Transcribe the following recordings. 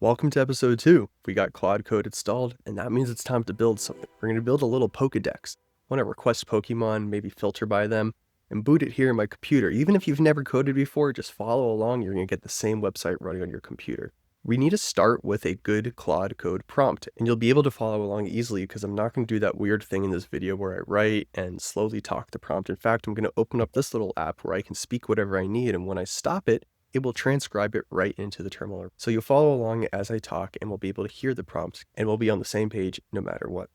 Welcome to episode 2. We got Claude Code installed, and that means it's time to build something. We're going to build a little Pokédex. I want to request Pokemon, maybe filter by them, and boot it here in my computer. Even if you've never coded before, just follow along. You're going to get the same website running on your computer. We need to start with a good Claude Code prompt, and you'll be able to follow along easily because I'm not going to do that weird thing in this video where I write and slowly talk the prompt. In fact, I'm going to open up this little app where I can speak whatever I need, and when I stop it, it will transcribe it right into the terminal. So you'll follow along as I talk and we'll be able to hear the prompts and we'll be on the same page no matter what.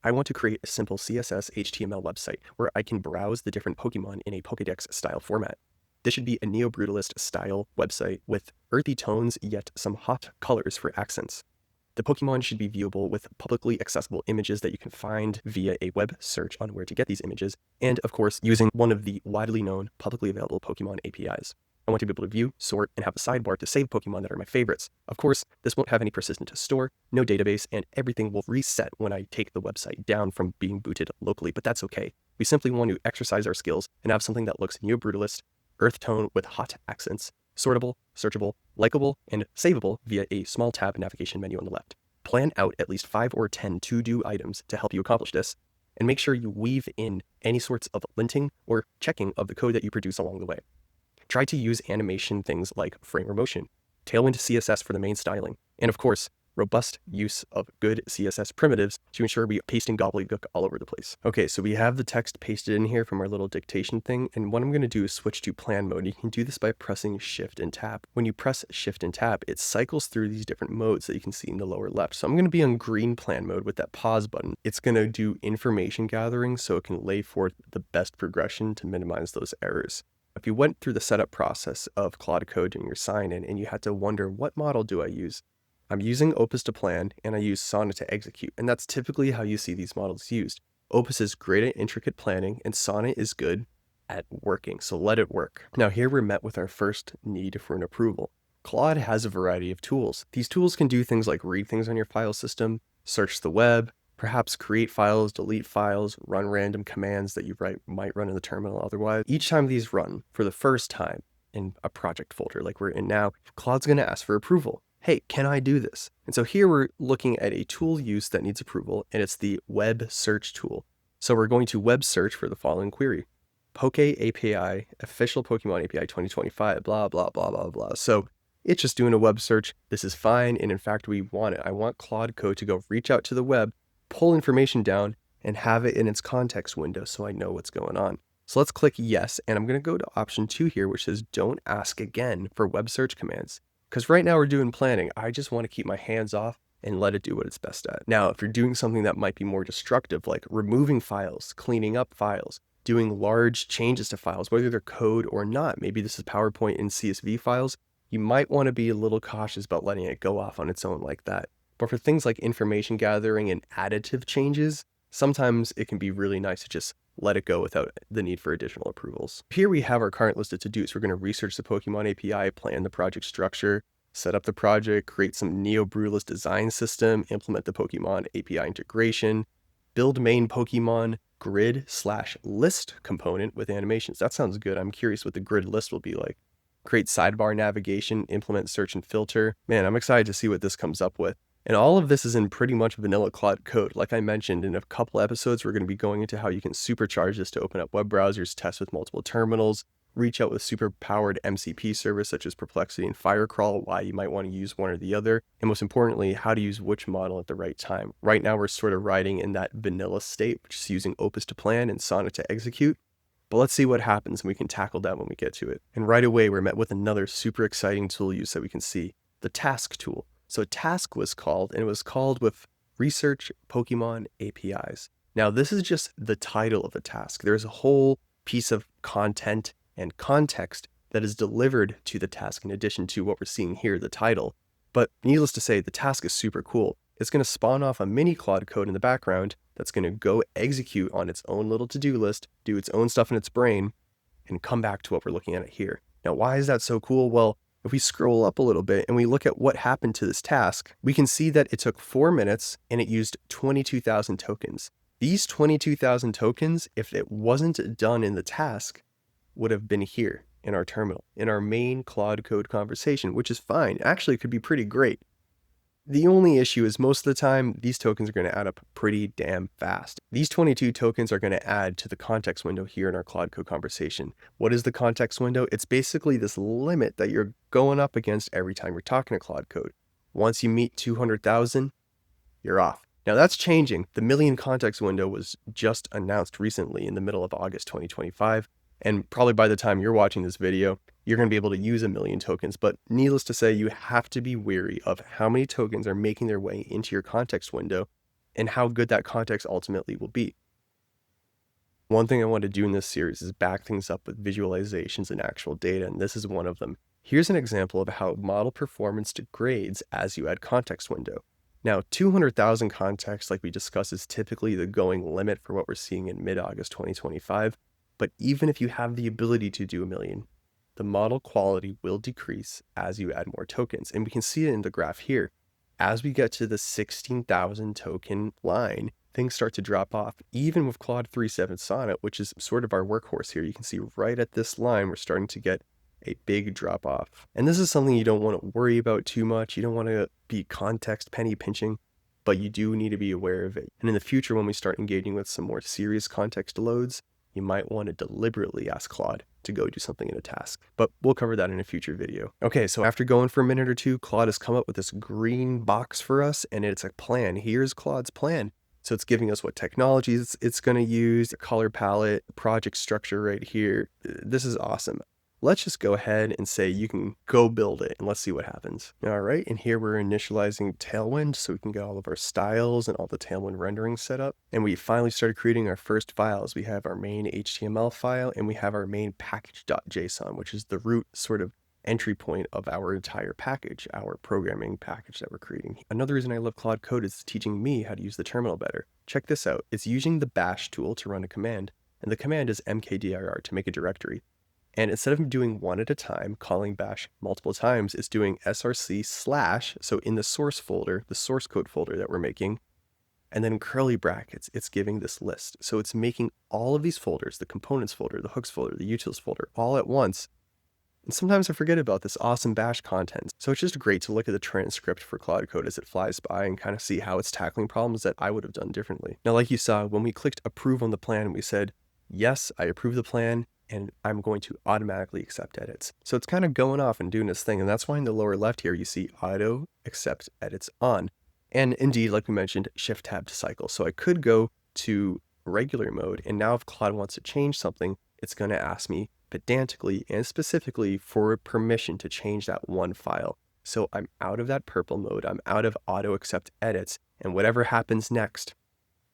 I want to create a simple CSS HTML website where I can browse the different Pokemon in a Pokédex style format. This should be a neo-brutalist style website with earthy tones yet some hot colors for accents. The Pokemon should be viewable with publicly accessible images that you can find via a web search on where to get these images, and of course using one of the widely known publicly available Pokemon APIs. I want to be able to view, sort, and have a sidebar to save Pokemon that are my favorites. Of course, this won't have any persistent to store, no database, and everything will reset when I take the website down from being booted locally, but that's okay. We simply want to exercise our skills and have something that looks neo-brutalist, earth tone with hot accents, sortable, searchable, likable, and savable via a small tab navigation menu on the left. Plan out at least 5 or 10 to-do items to help you accomplish this, and make sure you weave in any sorts of linting or checking of the code that you produce along the way. Try to use animation things like frame or motion, Tailwind CSS for the main styling, and of course, robust use of good CSS primitives to ensure we pasting gobbledygook all over the place. Okay, so we have the text pasted in here from our little dictation thing, and what I'm going to do is switch to plan mode. You can do this by pressing Shift and Tab. When you press Shift and Tab, it cycles through these different modes that you can see in the lower left. So I'm going to be on green plan mode with that pause button. It's going to do information gathering so it can lay forth the best progression to minimize those errors. If you went through the setup process of Claude Code during your sign-in and you had to wonder, what model do I use? I'm using Opus to plan and I use Sonnet to execute, and that's typically how you see these models used. Opus is great at intricate planning and Sonnet is good at working, so let it work. Now here we're met with our first need for an approval. Claude has a variety of tools. These tools can do things like read things on your file system, search the web, perhaps create files, delete files, run random commands that you might run in the terminal otherwise. Each time these run for the first time in a project folder like we're in now, Claude's going to ask for approval. Hey, can I do this? And so here we're looking at a tool use that needs approval, and it's the web search tool. So we're going to web search for the following query. PokéAPI, official Pokemon API 2025, blah, blah, blah, blah, blah. So it's just doing a web search. This is fine, and in fact, we want it. I want Claude Code to go reach out to the web, pull information down, and have it in its context window so I know what's going on. So let's click yes, and I'm going to go to option 2 here, which says don't ask again for web search commands. Because right now we're doing planning. I just want to keep my hands off and let it do what it's best at. Now, if you're doing something that might be more destructive, like removing files, cleaning up files, doing large changes to files, whether they're code or not, maybe this is PowerPoint and CSV files, you might want to be a little cautious about letting it go off on its own like that. But for things like information gathering and additive changes, sometimes it can be really nice to just let it go without the need for additional approvals. Here we have our current list of to-dos. We're going to research the Pokemon API, plan the project structure, set up the project, create some neo-brutalist design system, implement the Pokemon API integration, build main Pokemon grid/list component with animations. That sounds good. I'm curious what the grid list will be like. Create sidebar navigation, implement search and filter. Man, I'm excited to see what this comes up with. And all of this is in pretty much vanilla Claude Code. Like I mentioned, in a couple episodes, we're going to be going into how you can supercharge this to open up web browsers, test with multiple terminals, reach out with super-powered MCP service such as Perplexity and Firecrawl, why you might want to use one or the other, and most importantly, how to use which model at the right time. Right now, we're sort of riding in that vanilla state, which is using Opus to plan and Sonnet to execute. But let's see what happens, and we can tackle that when we get to it. And right away, we're met with another super exciting tool use that we can see, the task tool. So a task was called, and it was called with Research Pokemon APIs. Now, this is just the title of a task. There's a whole piece of content and context that is delivered to the task in addition to what we're seeing here, the title. But needless to say, the task is super cool. It's going to spawn off a mini Claude Code in the background that's going to go execute on its own little to-do list, do its own stuff in its brain, and come back to what we're looking at here. Now, why is that so cool? Well, if we scroll up a little bit and we look at what happened to this task, we can see that it took 4 minutes and it used 22,000 tokens. These 22,000 tokens, if it wasn't done in the task, would have been here in our terminal, in our main Claude Code conversation, which is fine. Actually, it could be pretty great. The only issue is most of the time, these tokens are going to add up pretty damn fast. These 22 tokens are going to add to the context window here in our Claude Code conversation. What is the context window? It's basically this limit that you're going up against every time you're talking to Claude Code. Once you meet 200,000, you're off. Now that's changing. The million context window was just announced recently in the middle of August 2025. And probably by the time you're watching this video, you're going to be able to use 1 million tokens. But needless to say, you have to be wary of how many tokens are making their way into your context window and how good that context ultimately will be. One thing I want to do in this series is back things up with visualizations and actual data, and this is one of them. Here's an example of how model performance degrades as you add context window. Now, 200,000 context, like we discussed, is typically the going limit for what we're seeing in mid-August 2025. But even if you have the ability to do 1 million, the model quality will decrease as you add more tokens. And we can see it in the graph here. As we get to the 16,000 token line, things start to drop off. Even with Claude 3.7 Sonnet, which is sort of our workhorse here, you can see right at this line, we're starting to get a big drop off. And this is something you don't want to worry about too much. You don't want to be context penny pinching, but you do need to be aware of it. And in the future, when we start engaging with some more serious context loads, you might want to deliberately ask Claude to go do something in a task, but we'll cover that in a future video. Okay, so after going for a minute or two, Claude has come up with this green box for us, and it's a plan. Here's Claude's plan. So it's giving us what technologies it's going to use, the color palette, project structure right here. This is awesome. Let's just go ahead and say you can go build it, and let's see what happens. All right, and here we're initializing Tailwind so we can get all of our styles and all the Tailwind rendering set up. And we finally started creating our first files. We have our main HTML file, and we have our main package.json, which is the root sort of entry point of our entire package, our programming package that we're creating. Another reason I love Claude Code is teaching me how to use the terminal better. Check this out. It's using the bash tool to run a command, and the command is mkdir to make a directory. And instead of doing one at a time, calling bash multiple times, it's doing src/, so in the source folder, the source code folder that we're making, and then in curly brackets, it's giving this list. So it's making all of these folders, the components folder, the hooks folder, the utils folder, all at once. And sometimes I forget about this awesome bash content. So it's just great to look at the transcript for Claude Code as it flies by and kind of see how it's tackling problems that I would have done differently. Now, like you saw, when we clicked approve on the plan, we said, yes, I approve the plan, and I'm going to automatically accept edits. So it's kind of going off and doing its thing. And that's why in the lower left here, you see auto accept edits on. And indeed, like we mentioned, shift tab to cycle. So I could go to regular mode. And now if Claude wants to change something, it's going to ask me pedantically and specifically for permission to change that one file. So I'm out of that purple mode. I'm out of auto accept edits. And whatever happens next,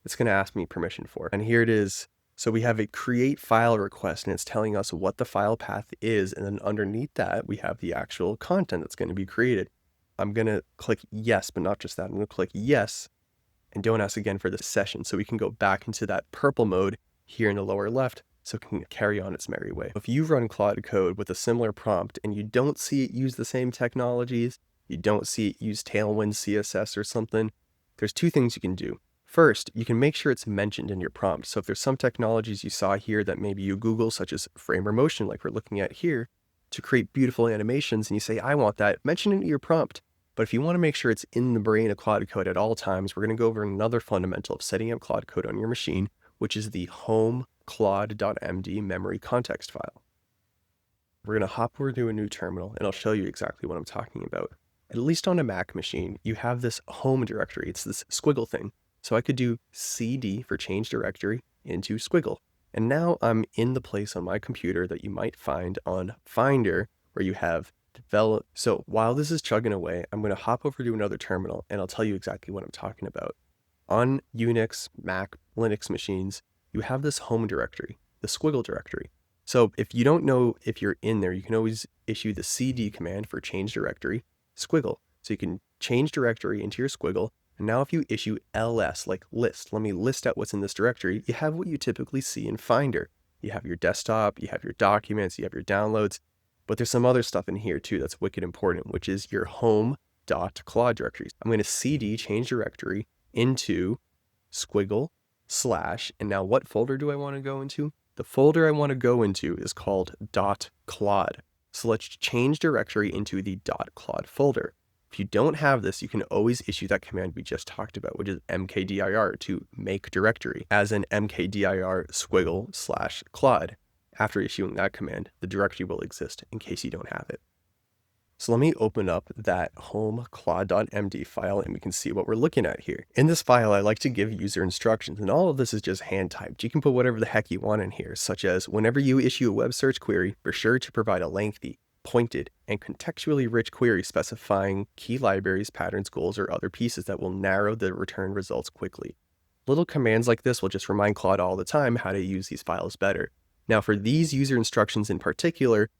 it's going to ask me permission for. And here it is. So we have a create file request, and it's telling us what the file path is. And then underneath that, we have the actual content that's going to be created. I'm going to click yes, but not just that. I'm going to click yes and don't ask again for the session. So we can go back into that purple mode here in the lower left so it can carry on its merry way. If you run Claude Code with a similar prompt and you don't see it use the same technologies, you don't see it use Tailwind CSS or something, there's two things you can do. First, you can make sure it's mentioned in your prompt. So if there's some technologies you saw here that maybe you Google, such as frame or motion, like we're looking at here, to create beautiful animations, and you say, I want that, mention it in your prompt. But if you want to make sure it's in the brain of Claude Code at all times, we're going to go over another fundamental of setting up Claude Code on your machine, which is the home.claude.md memory context file. We're going to hop over to a new terminal, and I'll show you exactly what I'm talking about. At least on a Mac machine, you have this home directory. It's this squiggle thing. So I could do cd for change directory into squiggle. And now I'm in the place on my computer that you might find on Finder where you have develop. So while this is chugging away, I'm going to hop over to another terminal and I'll tell you exactly what I'm talking about. On Unix, Mac, Linux machines, you have this home directory, the squiggle directory. So if you don't know if you're in there, you can always issue the cd command for change directory, squiggle. So you can change directory into your squiggle. And now if you issue ls, like list, let me list out what's in this directory, you have what you typically see in Finder. You have your desktop, you have your documents, you have your downloads, but there's some other stuff in here too that's wicked important, which is your home.claude directories. I'm going to cd change directory into squiggle / and now what folder do I want to go into? The folder I want to go into is called .claude. So let's change directory into the .claude folder. If you don't have this, you can always issue that command we just talked about, which is mkdir to make directory as an mkdir / Claude. After issuing that command, the directory will exist in case you don't have it. So let me open up that home.claude.md file and we can see what we're looking at here. In this file, I like to give user instructions, and all of this is just hand typed. You can put whatever the heck you want in here, such as whenever you issue a web search query, be sure to provide a lengthy, pointed, and contextually rich query specifying key libraries, patterns, goals, or other pieces that will narrow the return results quickly. Little commands like this will just remind Claude all the time how to use these files better. Now for these user instructions in particular,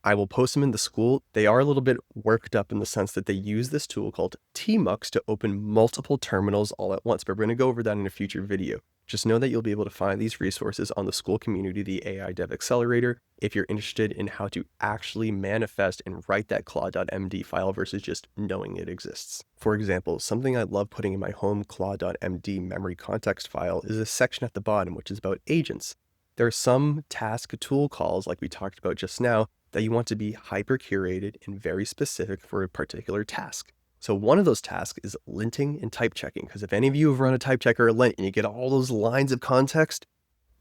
I will post them in the school. They are a little bit worked up in the sense that they use this tool called tmux to open multiple terminals all at once, but we're going to go over that in a future video. Just know that you'll be able to find these resources on the school community, the AI Dev Accelerator, if you're interested in how to actually manifest and write that claude.md file versus just knowing it exists. For example, something I love putting in my home claude.md memory context file is a section at the bottom, which is about agents. There are some task tool calls, like we talked about just now, that you want to be hyper curated and very specific for a particular task. So one of those tasks is linting and type checking, because if any of you have run a type checker or lint and you get all those lines of context,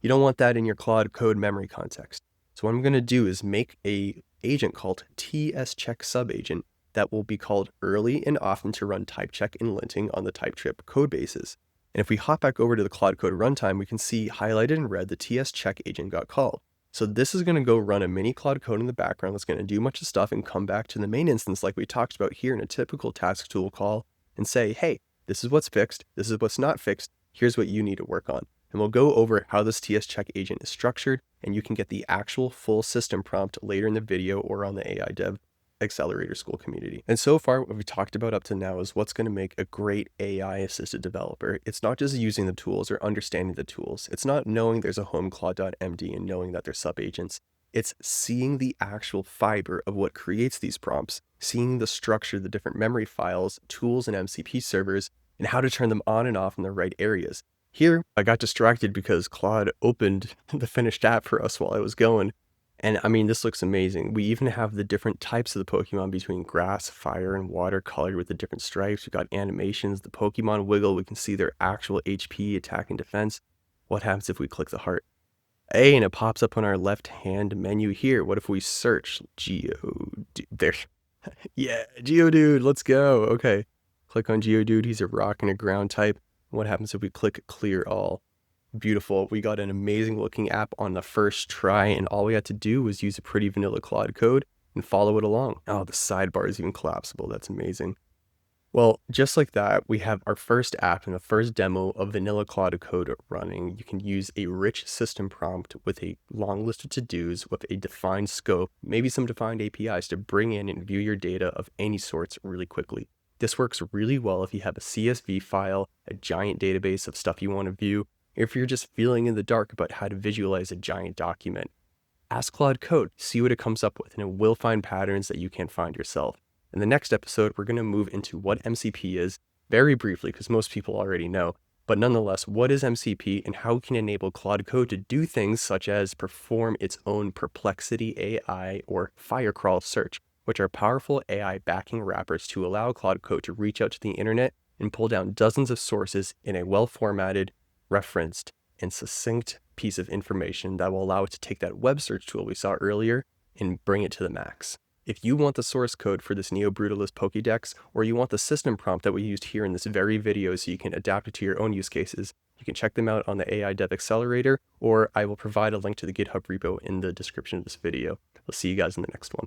you don't want that in your Claude Code memory context. So what I'm going to do is make a agent called tscheck subagent that will be called early and often to run type check and linting on the type trip code bases. And if we hop back over to the Claude Code runtime, we can see highlighted in red the tscheck agent got called. So this is going to go run a mini Claude Code in the background that's going to do a bunch of stuff and come back to the main instance like we talked about here in a typical task tool call and say, hey, this is what's fixed, this is what's not fixed, here's what you need to work on. And we'll go over how this tscheck agent is structured, and you can get the actual full system prompt later in the video or on the AI Dev Accelerator school community. And so far, what we've talked about up to now is what's going to make a great AI assisted developer. It's not just using the tools or understanding the tools. It's not knowing there's a home claude.md and knowing that they're subagents. It's seeing the actual fiber of what creates these prompts, seeing the structure, the different memory files, tools, and MCP servers, and how to turn them on and off in the right areas. Here, I got distracted because Claude opened the finished app for us while I was going. And I mean, this looks amazing. We even have the different types of the Pokemon between grass, fire, and water colored with the different stripes. We've got animations, the Pokemon wiggle. We can see their actual HP, attack, and defense. What happens if we click the heart? Hey, and it pops up on our left-hand menu here. What if we search Geodude? There. Yeah, Geodude, let's go. Okay, click on Geodude. He's a rock and a ground type. What happens if we click clear all? Beautiful. We got an amazing looking app on the first try, and all we had to do was use a pretty vanilla Claude Code and follow it along. Oh, the sidebar is even collapsible. That's amazing. Well, just like that, we have our first app and the first demo of vanilla Claude Code running. You can use a rich system prompt with a long list of to-dos with a defined scope, maybe some defined APIs to bring in and view your data of any sorts really quickly. This works really well if you have a CSV file, a giant database of stuff you want to view, if you're just feeling in the dark about how to visualize a giant document. Ask Claude Code, see what it comes up with, and it will find patterns that you can't find yourself. In the next episode, we're going to move into what MCP is, very briefly because most people already know, but nonetheless, what is MCP and how it can enable Claude Code to do things such as perform its own Perplexity AI or Firecrawl search, which are powerful AI backing wrappers to allow Claude Code to reach out to the internet and pull down dozens of sources in a well-formatted, referenced, and succinct piece of information that will allow it to take that web search tool we saw earlier and bring it to the max. If you want the source code for this Neo Brutalist Pokédex, or you want the system prompt that we used here in this very video so you can adapt it to your own use cases, you can check them out on the AI Dev Accelerator, or I will provide a link to the GitHub repo in the description of this video. We'll see you guys in the next one.